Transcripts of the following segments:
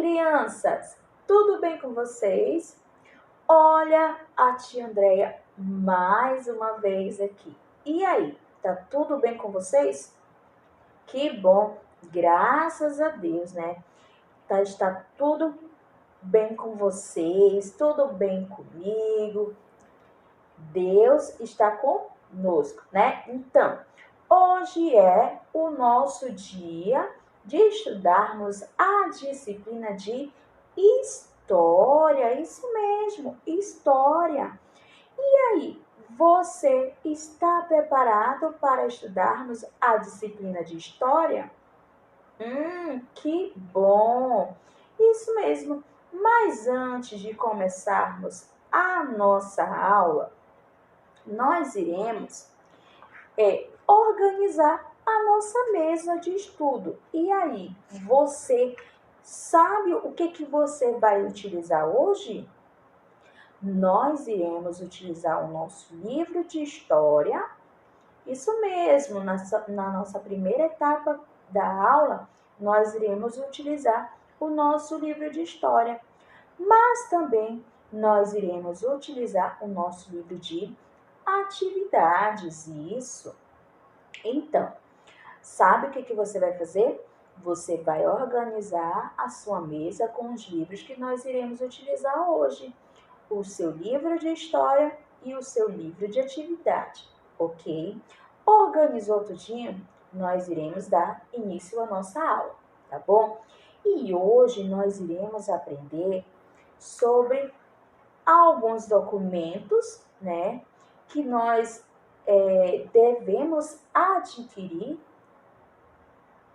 crianças, tudo bem com vocês? Olha a tia Andréia mais uma vez aqui. E aí, tá tudo bem com vocês? Que bom, graças a Deus, né? Está tudo bem com vocês, tudo bem comigo. Deus está conosco, né? Então, hoje é o nosso dia de estudarmos a disciplina de história. Isso mesmo, história. E aí, você está preparado para estudarmos a disciplina de história? Que bom! Isso mesmo. Mas antes de começarmos a nossa aula, nós iremos organizar a nossa mesa de estudo. E aí, você sabe o que você vai utilizar hoje? Nós iremos utilizar o nosso livro de história. Isso mesmo, na nossa primeira etapa da aula, nós iremos utilizar o nosso livro de história. Mas também nós iremos utilizar o nosso livro de atividades, isso. Então, sabe o que você vai fazer? Você vai organizar a sua mesa com os livros que nós iremos utilizar hoje. O seu livro de história e o seu livro de atividade, ok? Organizou tudinho? Nós iremos dar início à nossa aula, tá bom? E hoje nós iremos aprender sobre alguns documentos, né, que nós devemos adquirir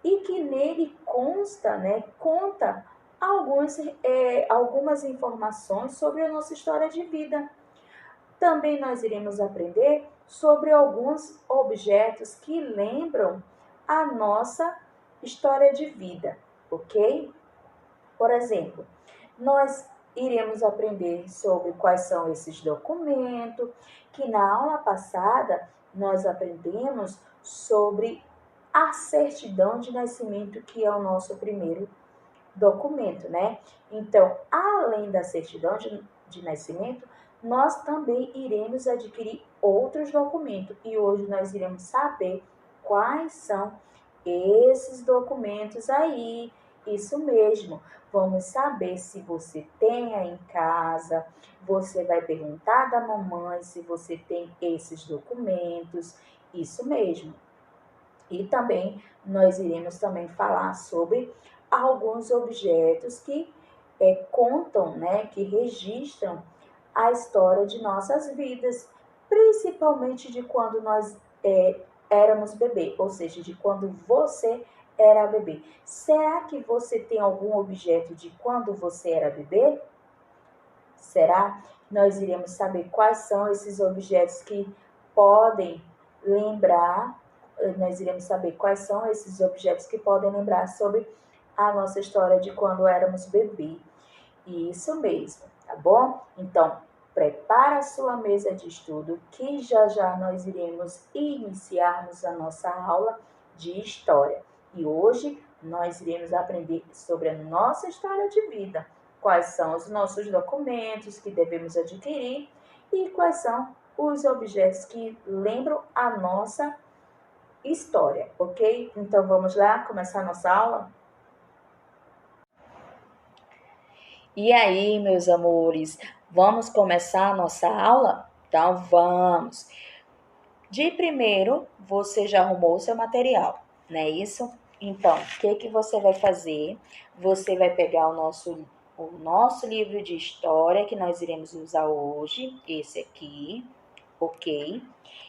e que nele conta algumas informações sobre a nossa história de vida. Também nós iremos aprender sobre alguns objetos que lembram a nossa história de vida, ok? Por exemplo, nós iremos aprender sobre quais são esses documentos, que na aula passada nós aprendemos sobre a certidão de nascimento, que é o nosso primeiro documento, né? Então, além da certidão de nascimento, nós também iremos adquirir outros documentos e hoje nós iremos saber quais são esses documentos aí. Isso mesmo, vamos saber se você tem aí em casa, você vai perguntar da mamãe se você tem esses documentos, isso mesmo. E também nós iremos também falar sobre alguns objetos que contam, né, que registram a história de nossas vidas, principalmente de quando nós éramos bebê, ou seja, de quando você era bebê. Será que você tem algum objeto de quando você era bebê? Será? Nós iremos saber quais são esses objetos que podem lembrar, nós iremos saber quais são esses objetos que podem lembrar sobre a nossa história de quando éramos bebê. Isso mesmo, tá bom? Então, prepara a sua mesa de estudo que já já nós iremos iniciarmos a nossa aula de história. E hoje nós iremos aprender sobre a nossa história de vida, quais são os nossos documentos que devemos adquirir e quais são os objetos que lembram a nossa história, ok? Então vamos lá começar a nossa aula? E aí, meus amores, vamos começar a nossa aula? Então vamos! De primeiro, você já arrumou o seu material, não é isso? Então, o que você vai fazer? Você vai pegar o nosso livro de história que nós iremos usar hoje, esse aqui, ok?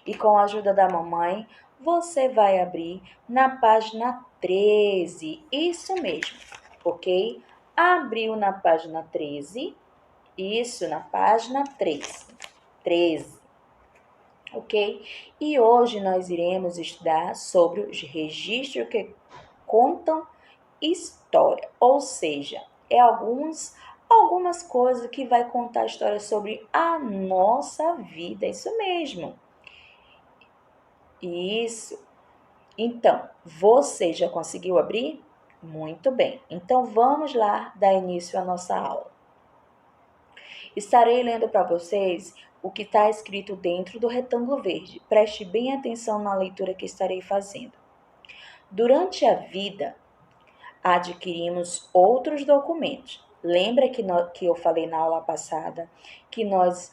E com a ajuda da mamãe, você vai abrir na página 13, isso mesmo, ok? Abriu na página 13, isso, na página 13, ok? E hoje nós iremos estudar sobre os registros que contam história, ou seja, algumas coisas que vai contar a história sobre a nossa vida, isso mesmo. Isso. Então, você já conseguiu abrir? Muito bem, então vamos lá dar início à nossa aula. Estarei lendo para vocês o que está escrito dentro do retângulo verde. Preste bem atenção na leitura que estarei fazendo. Durante a vida, adquirimos outros documentos. Lembra que eu falei na aula passada que nós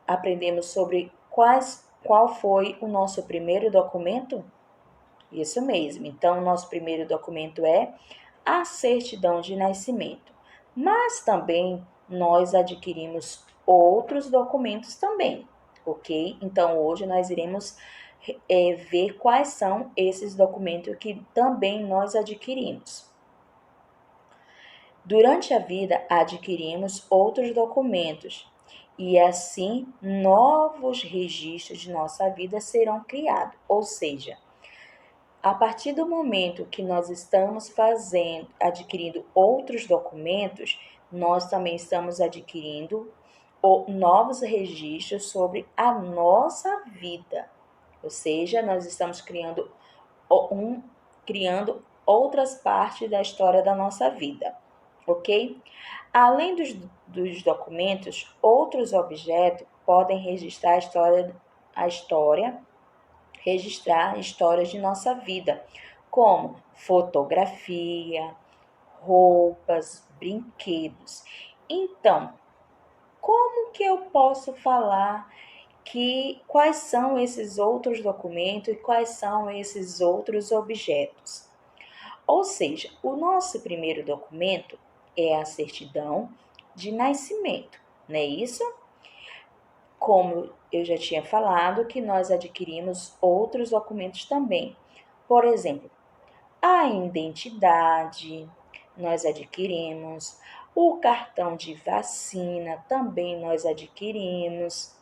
aprendemos sobre qual foi o nosso primeiro documento? Isso mesmo. Então, o nosso primeiro documento é a certidão de nascimento. Mas também nós adquirimos outros documentos também, ok? Então, hoje nós iremos ver quais são esses documentos que também nós adquirimos. Durante a vida, adquirimos outros documentos e assim novos registros de nossa vida serão criados, ou seja, a partir do momento que nós estamos adquirindo outros documentos, nós também estamos adquirindo novos registros sobre a nossa vida. Ou seja, nós estamos criando outras partes da história da nossa vida, ok? Além dos documentos, outros objetos podem registrar registrar histórias de nossa vida, como fotografia, roupas, brinquedos. Então, como que eu posso falar quais são esses outros documentos e quais são esses outros objetos? Ou seja, o nosso primeiro documento é a certidão de nascimento, não é isso? Como eu já tinha falado, que nós adquirimos outros documentos também. Por exemplo, a identidade, nós adquirimos. O cartão de vacina também nós adquirimos.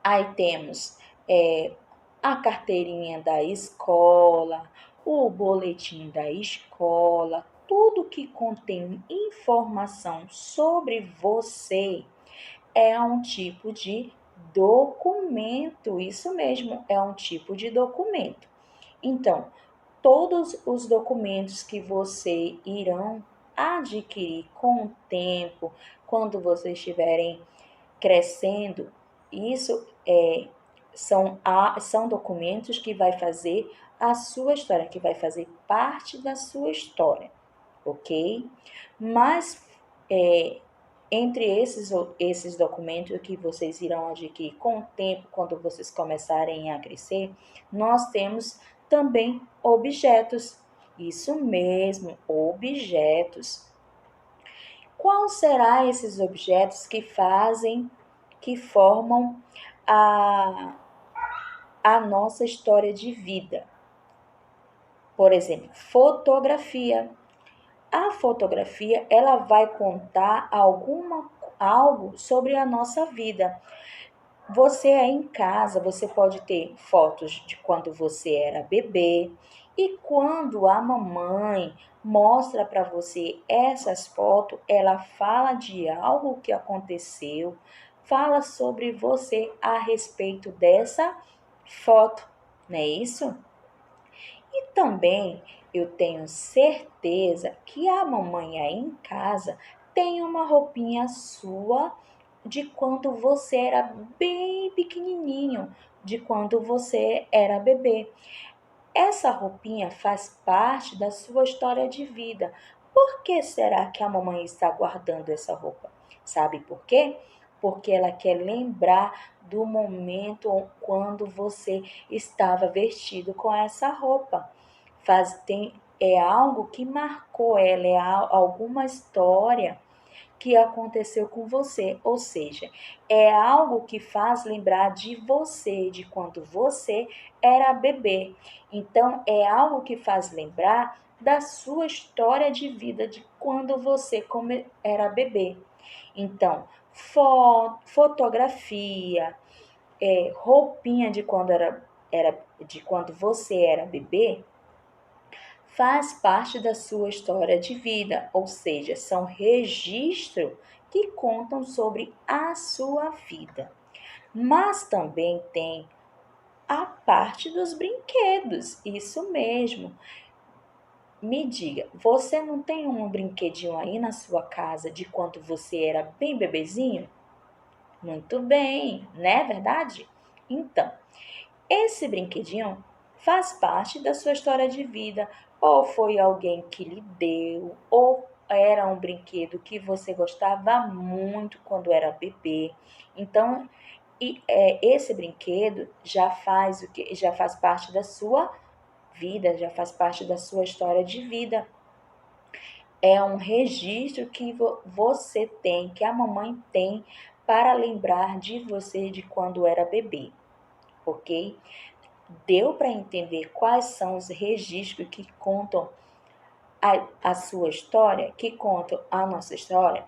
Aí temos a carteirinha da escola, o boletim da escola, tudo que contém informação sobre você é um tipo de documento. Isso mesmo, é um tipo de documento. Então, todos os documentos que você irão adquirir com o tempo, quando vocês estiverem crescendo, isso são documentos que vai fazer a sua história, que vai fazer parte da sua história, ok? Mas entre esses documentos que vocês irão adquirir com o tempo, quando vocês começarem a crescer, nós temos também objetos. Isso mesmo, objetos. Qual será esses objetos que formam a nossa história de vida? Por exemplo, fotografia. A fotografia, ela vai contar algo sobre a nossa vida. Você aí em casa, você pode ter fotos de quando você era bebê e quando a mamãe mostra para você essas fotos, ela fala de algo que aconteceu, fala sobre você a respeito dessa foto, não é isso? E também eu tenho certeza que a mamãe aí em casa tem uma roupinha sua de quando você era bem pequenininho, de quando você era bebê. Essa roupinha faz parte da sua história de vida. Por que será que a mamãe está guardando essa roupa? Sabe por quê? Porque ela quer lembrar do momento quando você estava vestido com essa roupa. É algo que marcou ela, é alguma história que aconteceu com você, ou seja, é algo que faz lembrar de você, de quando você era bebê. Então, é algo que faz lembrar da sua história de vida, de quando você era bebê. Então, fotografia, roupinha de de quando você era bebê, faz parte da sua história de vida, ou seja, são registros que contam sobre a sua vida. Mas também tem a parte dos brinquedos. Isso mesmo. Me diga, você não tem um brinquedinho aí na sua casa de quando você era bem bebezinho? Muito bem, não é verdade? Então, esse brinquedinho faz parte da sua história de vida, ou foi alguém que lhe deu, ou era um brinquedo que você gostava muito quando era bebê. Então, esse brinquedo já faz o que? Já faz parte da sua vida, já faz parte da sua história de vida. É um registro que você tem, que a mamãe tem para lembrar de você de quando era bebê, ok? Deu para entender quais são os registros que contam a sua história, que contam a nossa história?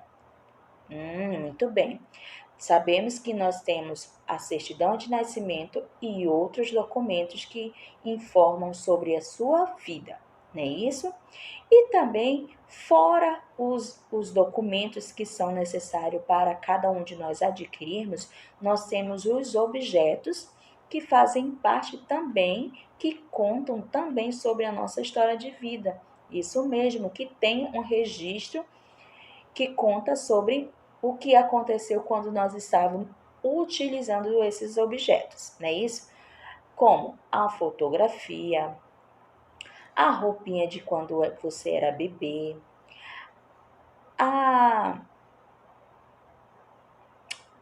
Muito bem. Sabemos que nós temos a certidão de nascimento e outros documentos que informam sobre a sua vida, não é isso? E também, fora os documentos que são necessários para cada um de nós adquirirmos, nós temos os objetos que fazem parte também, que contam também sobre a nossa história de vida. Isso mesmo, que tem um registro que conta sobre o que aconteceu quando nós estávamos utilizando esses objetos, não é isso? Como a fotografia, a roupinha de quando você era bebê, a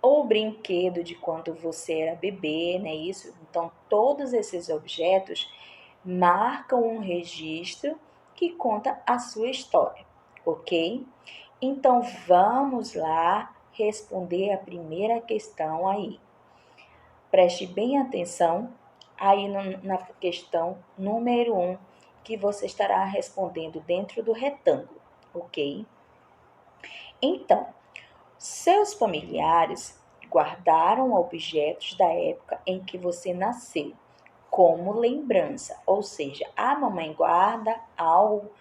o brinquedo de quando você era bebê, não é isso? Então, todos esses objetos marcam um registro que conta a sua história, ok? Então, vamos lá responder a primeira questão aí. Preste bem atenção aí na questão número 1, que você estará respondendo dentro do retângulo, ok? Então, seus familiares guardaram objetos da época em que você nasceu, como lembrança, ou seja, a mamãe guarda algo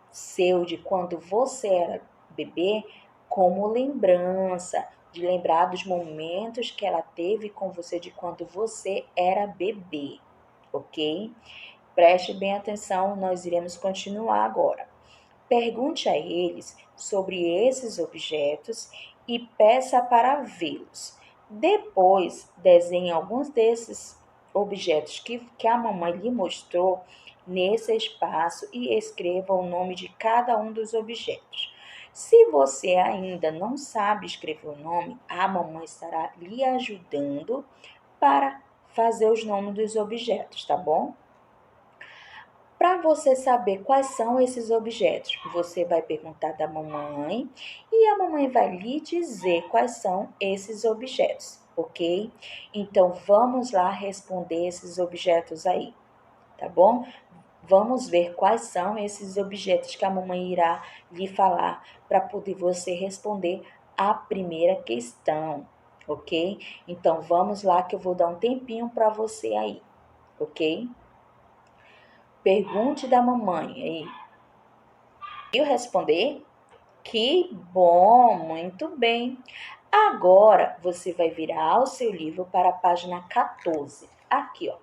seu de quando você era bebê como lembrança, de lembrar dos momentos que ela teve com você de quando você era bebê, ok? Preste bem atenção, nós iremos continuar agora. Pergunte a eles sobre esses objetos e peça para vê-los. Depois, desenhe alguns desses objetos que a mamãe lhe mostrou nesse espaço e escreva o nome de cada um dos objetos. Se você ainda não sabe escrever o nome, a mamãe estará lhe ajudando para fazer os nomes dos objetos, tá bom? Para você saber quais são esses objetos, você vai perguntar da mamãe e a mamãe vai lhe dizer quais são esses objetos, ok? Então vamos lá responder esses objetos aí, tá bom? Vamos ver quais são esses objetos que a mamãe irá lhe falar para poder você responder a primeira questão, ok? Então vamos lá que eu vou dar um tempinho para você aí, ok? Pergunte da mamãe aí. E eu responder? Que bom, muito bem. Agora você vai virar o seu livro para a página 14. Aqui, ó.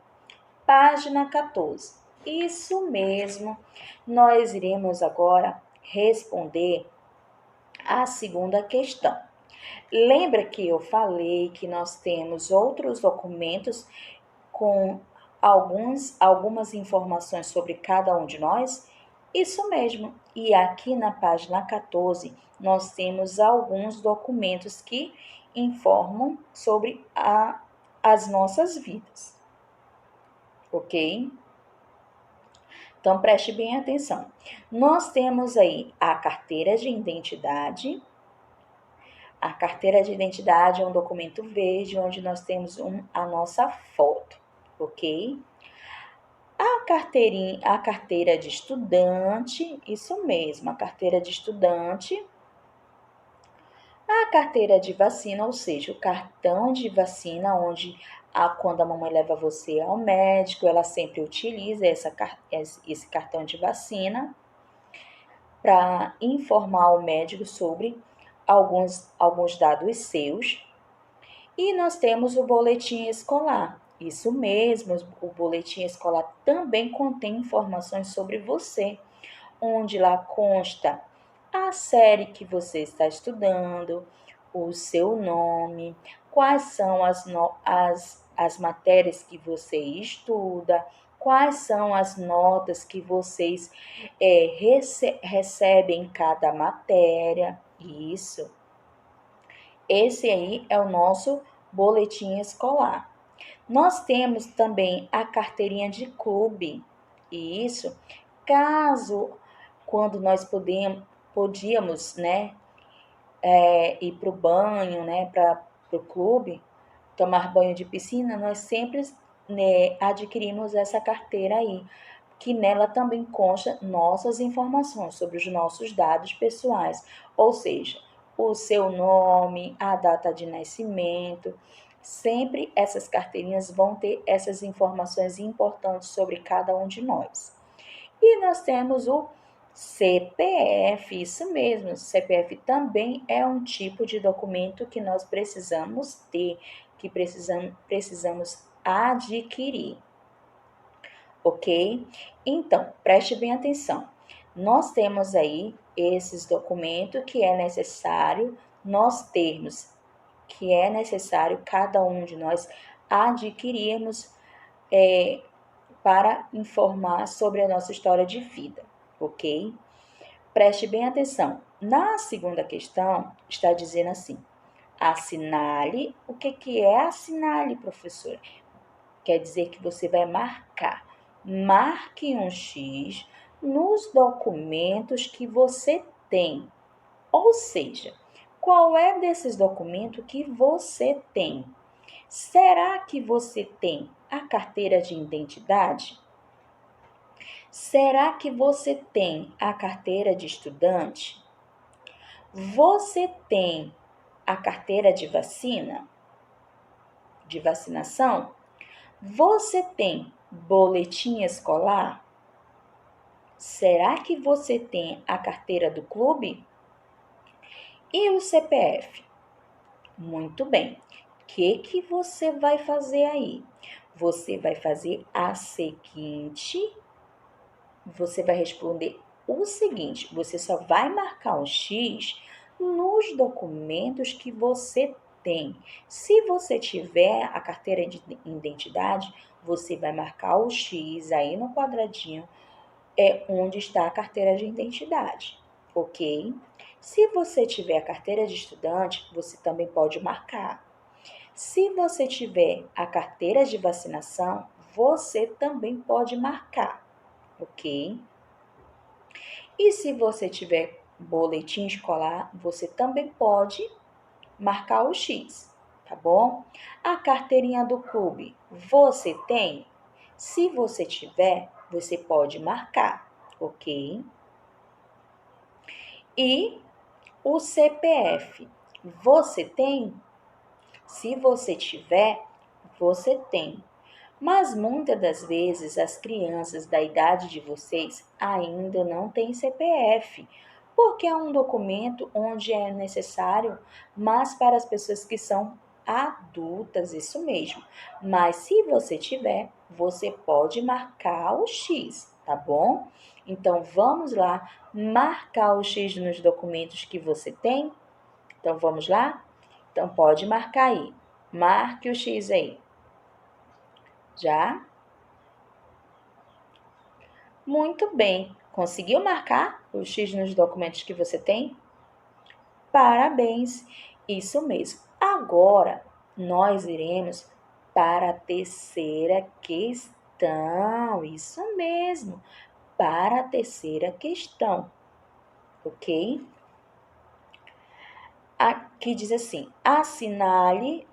Página 14. Isso mesmo. Nós iremos agora responder a segunda questão. Lembra que eu falei que nós temos outros documentos com algumas informações sobre cada um de nós? Isso mesmo. E aqui na página 14, nós temos alguns documentos que informam sobre as nossas vidas. Ok? Então, preste bem atenção. Nós temos aí a carteira de identidade. A carteira de identidade é um documento verde onde nós temos a nossa foto, ok? A carteira de estudante, isso mesmo, a carteira de estudante. A carteira de vacina, ou seja, o cartão de vacina, onde quando a mamãe leva você ao médico, ela sempre utiliza esse cartão de vacina para informar o médico sobre alguns dados seus. E nós temos o boletim escolar. Isso mesmo, o boletim escolar também contém informações sobre você, onde lá consta a série que você está estudando, o seu nome, quais são as matérias que você estuda, quais são as notas que vocês recebem em cada matéria. Isso. Esse aí é o nosso boletim escolar. Nós temos também a carteirinha de clube. E isso, caso quando nós podíamos, né, ir para o banho, né, para o clube, tomar banho de piscina, nós sempre, né, adquirimos essa carteira aí, que nela também consta nossas informações sobre os nossos dados pessoais, ou seja, o seu nome, a data de nascimento. Sempre essas carteirinhas vão ter essas informações importantes sobre cada um de nós. E nós temos o CPF, isso mesmo, o CPF também é um tipo de documento que nós precisamos ter, que precisamos adquirir, ok? Então, preste bem atenção. Nós temos aí esses documentos que é necessário nós termos, que é necessário cada um de nós adquirirmos para informar sobre a nossa história de vida, ok? Preste bem atenção. Na segunda questão, está dizendo assim: assinale. O que é assinale, professora? Quer dizer que você vai marcar. Marque um X nos documentos que você tem. Ou seja, qual é desses documentos que você tem? Será que você tem a carteira de identidade? Será que você tem a carteira de estudante? Você tem a carteira de vacina? De vacinação? Você tem boletim escolar? Será que você tem a carteira do clube? E o CPF? Muito bem. O que você vai fazer aí? Você vai fazer a seguinte, você vai responder o seguinte: você só vai marcar um X nos documentos que você tem. Se você tiver a carteira de identidade, você vai marcar o X aí no quadradinho onde está a carteira de identidade, ok? Se você tiver a carteira de estudante, você também pode marcar. Se você tiver a carteira de vacinação, você também pode marcar, ok? E se você tiver boletim escolar, você também pode marcar o X, tá bom? A carteirinha do clube, você tem? Se você tiver, você pode marcar, ok? E o CPF, você tem? Se você tiver, você tem. Mas muitas das vezes as crianças da idade de vocês ainda não têm CPF, porque é um documento onde é necessário, mas para as pessoas que são adultas, isso mesmo. Mas se você tiver, você pode marcar o X, tá bom? Então vamos lá marcar o X nos documentos que você tem? Então vamos lá? Então pode marcar aí. Marque o X aí. Já? Muito bem. Conseguiu marcar o X nos documentos que você tem? Parabéns! Isso mesmo. Agora nós iremos para a terceira questão. Isso mesmo. Para a terceira questão. Ok? Aqui diz assim: assinale,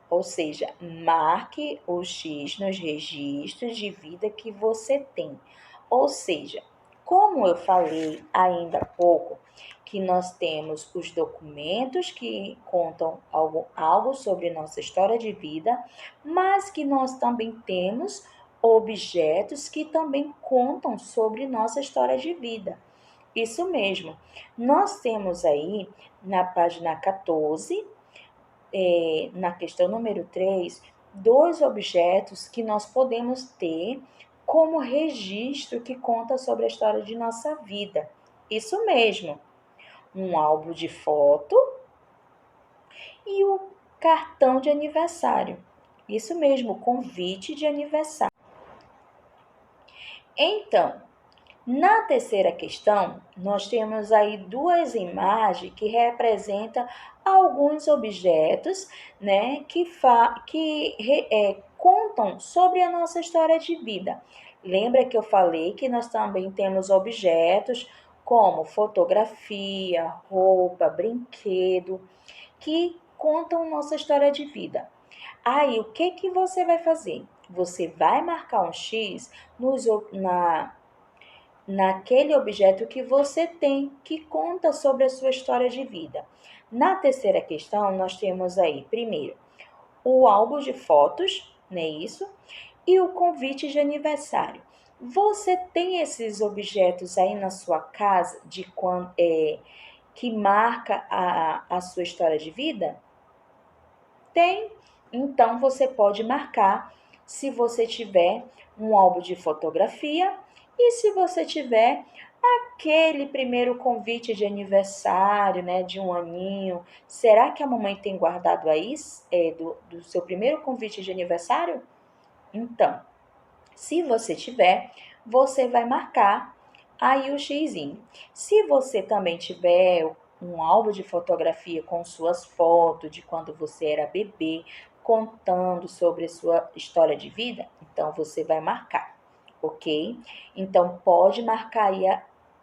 ou seja, marque o X nos registros de vida que você tem. Ou seja, como eu falei ainda há pouco, que nós temos os documentos que contam algo sobre nossa história de vida, mas que nós também temos objetos que também contam sobre nossa história de vida. Isso mesmo. Nós temos aí na página 14, na questão número 3, 2 objetos que nós podemos ter como registro que conta sobre a história de nossa vida. Isso mesmo, um álbum de foto e o cartão de aniversário. Isso mesmo, convite de aniversário. Então, na terceira questão, nós temos aí 2 imagens que representam alguns objetos, né, que contam sobre a nossa história de vida. Lembra que eu falei que nós também temos objetos como fotografia, roupa, brinquedo, que contam nossa história de vida. Aí, o que que você vai fazer? Você vai marcar um X naquele objeto que você tem, que conta sobre a sua história de vida. Na terceira questão, nós temos aí, primeiro, o álbum de fotos, não é isso? E o convite de aniversário. Você tem esses objetos aí na sua casa que marca a sua história de vida? Tem. Então, você pode marcar se você tiver um álbum de fotografia e se você tiver aquele primeiro convite de aniversário, né, de um aninho. Será que a mamãe tem guardado aí do seu primeiro convite de aniversário? Então, se você tiver, você vai marcar aí o xizinho. Se você também tiver um álbum de fotografia com suas fotos de quando você era bebê, contando sobre a sua história de vida, então você vai marcar, ok? Então pode marcar aí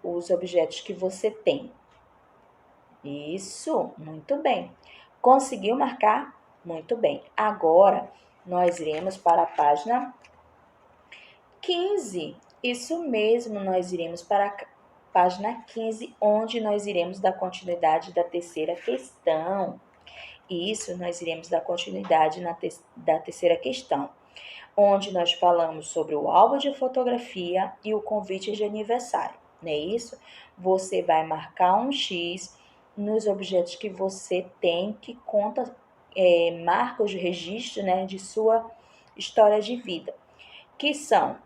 os objetos que você tem. Isso, muito bem. Conseguiu marcar? Muito bem. Agora nós iremos para a página 15. Isso mesmo, nós iremos para a página 15, onde nós iremos dar continuidade da terceira questão. Isso, nós iremos dar continuidade da terceira questão, onde nós falamos sobre o álbum de fotografia e o convite de aniversário. Não é isso? Você vai marcar um X nos objetos que você tem que conta, marca os registros, né, de sua história de vida, que são.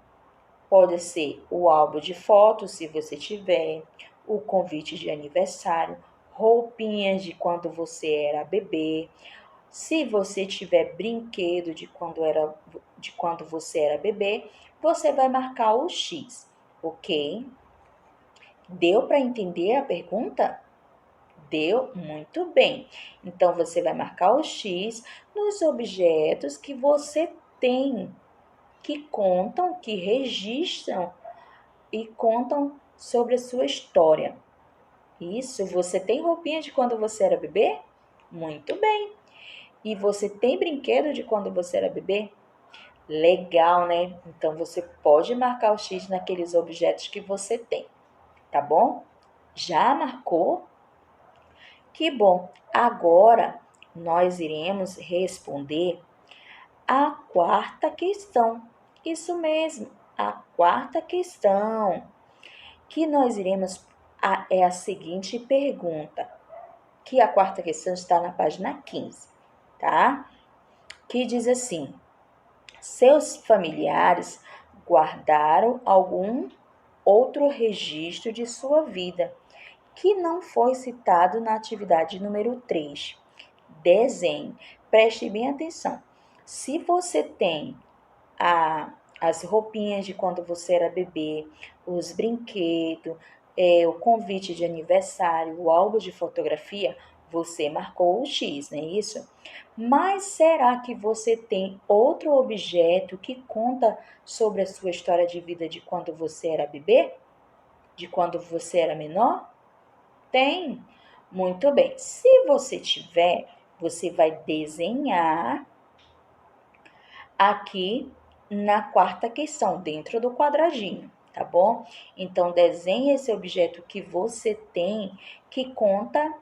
Pode ser o álbum de fotos, se você tiver, o convite de aniversário, roupinhas de quando você era bebê. Se você tiver brinquedo de quando você era bebê, você vai marcar o X, ok? Deu para entender a pergunta? Deu? Muito bem. Então, você vai marcar o X nos objetos que você tem, que contam, que registram e contam sobre a sua história. Isso, você tem roupinha de quando você era bebê? Muito bem. E você tem brinquedo de quando você era bebê? Legal, né? Então você pode marcar o X naqueles objetos que você tem, tá bom? Já marcou? Que bom. Agora nós iremos responder a quarta questão. Isso mesmo, a quarta questão. Que nós iremos é a seguinte pergunta, que a quarta questão está na página 15, tá? Que diz assim: seus familiares guardaram algum outro registro de sua vida que não foi citado na atividade número 3. Desenhe. Preste bem atenção. Se você tem as roupinhas de quando você era bebê, os brinquedos, o convite de aniversário, o álbum de fotografia, você marcou o X, não é isso? Mas será que você tem outro objeto que conta sobre a sua história de vida de quando você era bebê? De quando você era menor? Tem? Muito bem. Se você tiver, você vai desenhar aqui na quarta questão, dentro do quadradinho, tá bom? Então, desenhe esse objeto que você tem, que conta,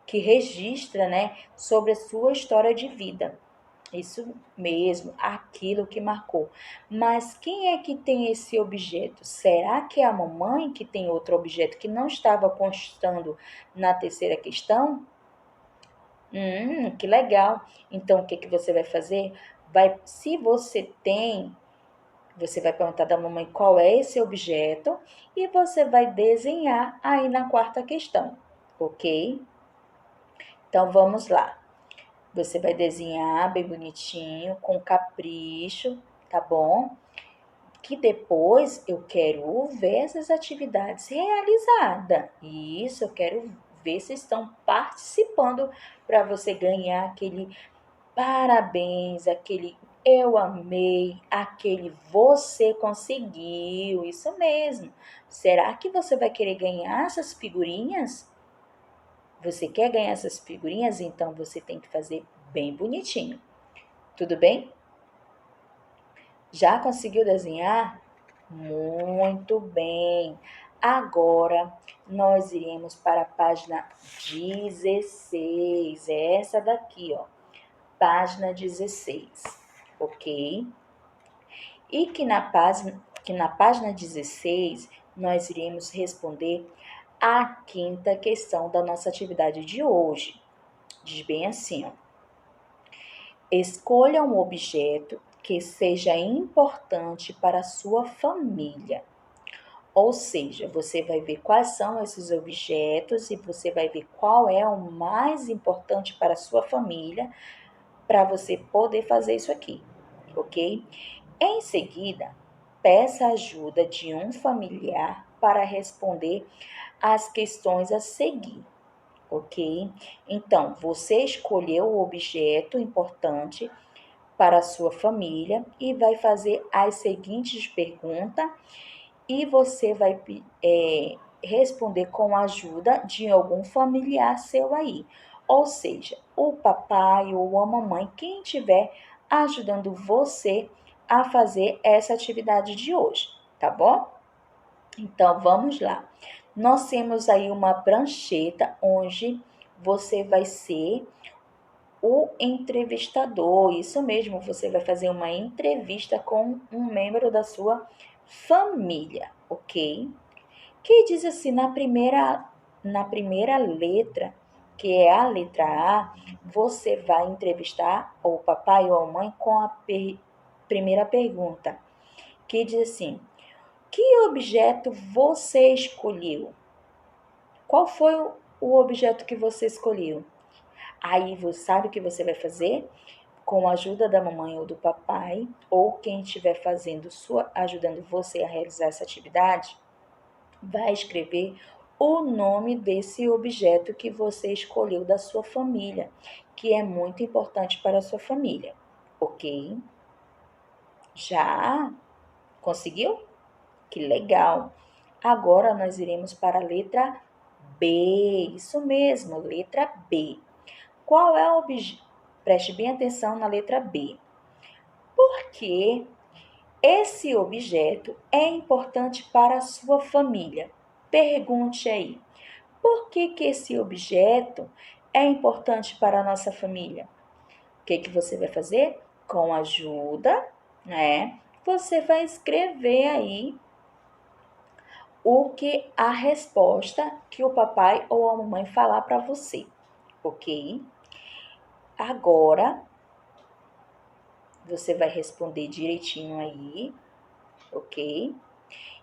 que registra, né, sobre a sua história de vida. Isso mesmo, aquilo que marcou. Mas quem é que tem esse objeto? Será que é a mamãe que tem outro objeto que não estava constando na terceira questão? Que legal. Então, o que que você vai fazer? Se você tem, você vai perguntar da mamãe qual é esse objeto e você vai desenhar aí na quarta questão, ok? Então, vamos lá. Você vai desenhar bem bonitinho, com capricho, tá bom? Que depois eu quero ver essas atividades realizadas. Isso, eu quero ver se estão participando para você ganhar aquele parabéns, aquele eu amei, aquele você conseguiu. Isso mesmo. Será que você vai querer ganhar essas figurinhas? Você quer ganhar essas figurinhas? Então você tem que fazer bem bonitinho. Tudo bem? Já conseguiu desenhar? Muito bem. Agora nós iremos para a página 16. É essa daqui, ó. Página 16, ok? E que na página 16 nós iremos responder a quinta questão da nossa atividade de hoje. Diz bem assim, ó. Escolha um objeto que seja importante para a sua família. Ou seja, você vai ver quais são esses objetos e você vai ver qual é o mais importante para a sua família para você poder fazer isso aqui, ok? Em seguida, peça ajuda de um familiar para responder as questões a seguir, ok? Então, você escolheu o objeto importante para a sua família e vai fazer as seguintes perguntas e você vai responder com a ajuda de algum familiar seu aí. Ou seja, o papai ou a mamãe, quem estiver ajudando você a fazer essa atividade de hoje, tá bom? Então vamos lá. Nós temos aí uma prancheta onde você vai ser o entrevistador. Isso mesmo, você vai fazer uma entrevista com um membro da sua família, ok? Que diz assim na primeira letra, que é a letra A, você vai entrevistar o papai ou a mãe com a primeira pergunta, que diz assim: que objeto você escolheu? Qual foi o objeto que você escolheu? Aí você sabe o que você vai fazer? Com a ajuda da mamãe ou do papai, ou quem estiver ajudando você a realizar essa atividade, vai escrever o nome desse objeto que você escolheu da sua família, que é muito importante para a sua família, ok? Já conseguiu? Que legal! Agora nós iremos para a letra B, isso mesmo, letra B. Qual é o objeto? Preste bem atenção na letra B. Por que esse objeto é importante para a sua família? Pergunte aí. Por que que esse objeto é importante para a nossa família? O que que você vai fazer? Com ajuda, né? Você vai escrever aí a resposta que o papai ou a mamãe falar para você, ok? Agora você vai responder direitinho aí, ok?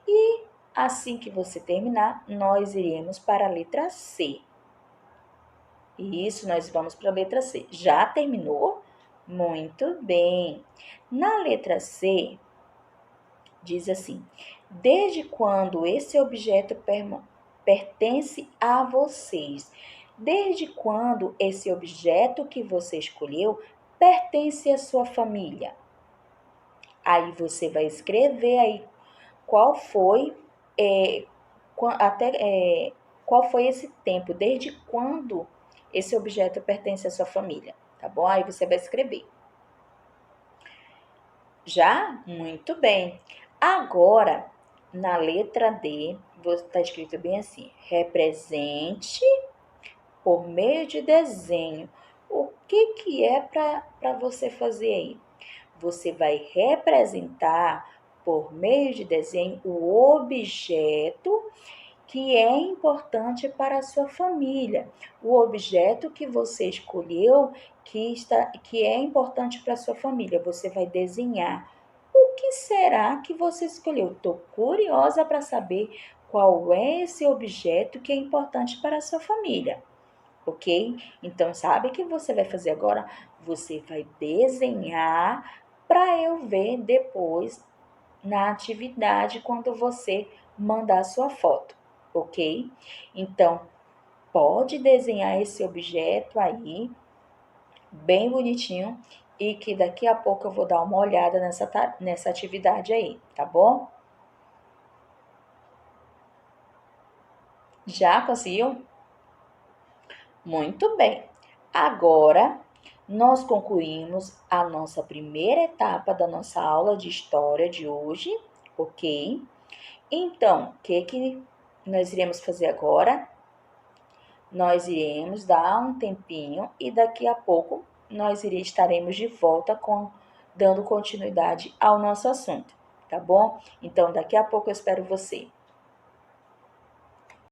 E assim que você terminar, nós iremos para a letra C. Isso, nós vamos para a letra C. Já terminou? Muito bem. Na letra C, diz assim: desde quando esse objeto pertence a vocês? Desde quando esse objeto que você escolheu pertence à sua família? Aí você vai escrever aí qual foi é, até qual foi esse tempo, desde quando esse objeto pertence à sua família, tá bom? Aí você vai escrever. Já? Muito bem. Agora, na letra D, está escrito bem assim: represente por meio de desenho. O que é para você fazer aí? Você vai representar por meio de desenho o objeto que é importante para a sua família. O objeto que você escolheu que é importante para a sua família. Você vai desenhar. O que será que você escolheu? Estou curiosa para saber qual é esse objeto que é importante para a sua família, ok? Então, sabe o que você vai fazer agora? Você vai desenhar para eu ver depois na atividade quando você mandar sua foto, ok? Então, pode desenhar esse objeto aí, bem bonitinho, e que daqui a pouco eu vou dar uma olhada nessa atividade aí, tá bom? Já conseguiu? Muito bem. Agora, nós concluímos a nossa primeira etapa da nossa aula de história de hoje, ok? Então, o que nós iremos fazer agora? Nós iremos dar um tempinho e daqui a pouco nós estaremos de volta dando continuidade ao nosso assunto, tá bom? Então, daqui a pouco eu espero você.